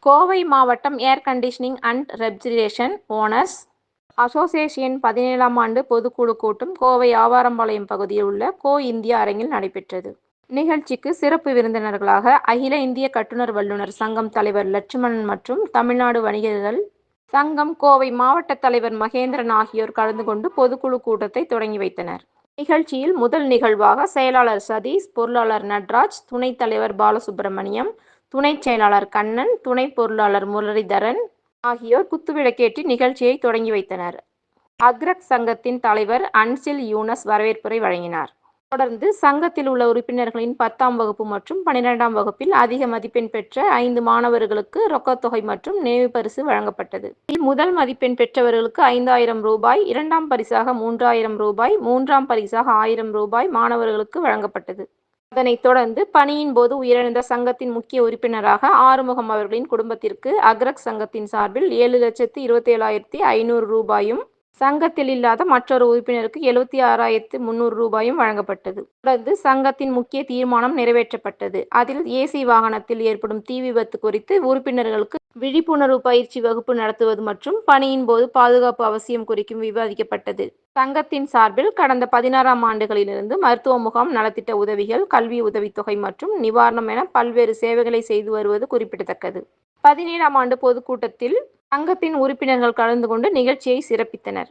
கோவை மாவட்டம் air conditioning and refrigeration owners association 17ஆம் ஆண்டு பொதுக்குழு கூட்டம் கோவை ஆவாரம்பாளையம் பகுதியில் உள்ள கோ இந்தியா அரங்கில் நடைபெற்றது. நிகழ்ச்சிக்கு சிறப்பு விருந்தினர்களாக அகில இந்திய கட்டுனர் வல்லுனர் சங்கம் தலைவர் லட்சுமணன் மற்றும் தமிழ்நாடு வணிகர்கள் சங்கம் கோவை மாவட்ட தலைவர் மகேந்திரன் ஆகியோர் கலந்து கொண்டு பொதுக்குழு கூட்டத்தை தொடங்கி வைத்தனர். நிகழ்ச்சியில் முதல் நிகழ்வாக செயலாளர் சதீஷ், பொருளாளர் நட்ராஜ், துணைத் தலைவர் பாலசுப்பிரமணியம், துணைச் செயலாளர் கண்ணன், துணை பொருளாளர் முரளிதரன் ஆகியோர் குத்துவிளக்கேற்றி நிகழ்ச்சியை தொடங்கி வைத்தனர். அக்ரக் சங்கத்தின் தலைவர் அன்சில் யூனஸ் வரவேற்புரை வழங்கினார். தொடர்ந்து சங்கத்தில் உள்ள உறுப்பினர்களின் 10ஆம் வகுப்பு மற்றும் 12ஆம் வகுப்பில் அதிக மதிப்பெண் பெற்ற 5 மாணவர்களுக்கு ரொக்கத்தொகை மற்றும் நினைவு பரிசு வழங்கப்பட்டது. முதல் மதிப்பெண் பெற்றவர்களுக்கு 5000 ரூபாய், 2ஆம் பரிசாக 3000 ரூபாய், 3ஆம் பரிசாக 1000 ரூபாய் மாணவர்களுக்கு வழங்கப்பட்டது. அதனைத் தொடர்ந்து பணியின் போது உயிரிழந்த சங்கத்தின் முக்கிய உறுப்பினராக ஆறுமுகம் அவர்களின் குடும்பத்திற்கு அக்ரக் சங்கத்தின் சார்பில் 7,27,500 ரூபாயும், சங்கத்தில் இல்லாத மற்றொரு உறுப்பினருக்கு 76,300 ரூபாயும் வழங்கப்பட்டது. தொடர்ந்து சங்கத்தின் முக்கிய தீர்மானம் நிறைவேற்றப்பட்டது. அதில் ஏசி வாகனத்தில் ஏற்படும் தீ விபத்து குறித்து உறுப்பினர்களுக்கு விழிப்புணர்வு பயிற்சி வகுப்பு நடத்துவது மற்றும் பணியின் போது பாதுகாப்பு அவசியம் குறித்தும் விவாதிக்கப்பட்டது. சங்கத்தின் சார்பில் கடந்த 16ஆம் ஆண்டுகளிலிருந்து மருத்துவ முகாம், நலத்திட்ட உதவிகள், கல்வி உதவித்தொகை மற்றும் நிவாரணம் என பல்வேறு சேவைகளை செய்து வருவது குறிப்பிடத்தக்கது. 17ஆம் ஆண்டு பொதுக்கூட்டத்தில் சங்கத்தின் உறுப்பினர்கள் கலந்து கொண்டு நிகழ்ச்சியை சிறப்பித்தனர்.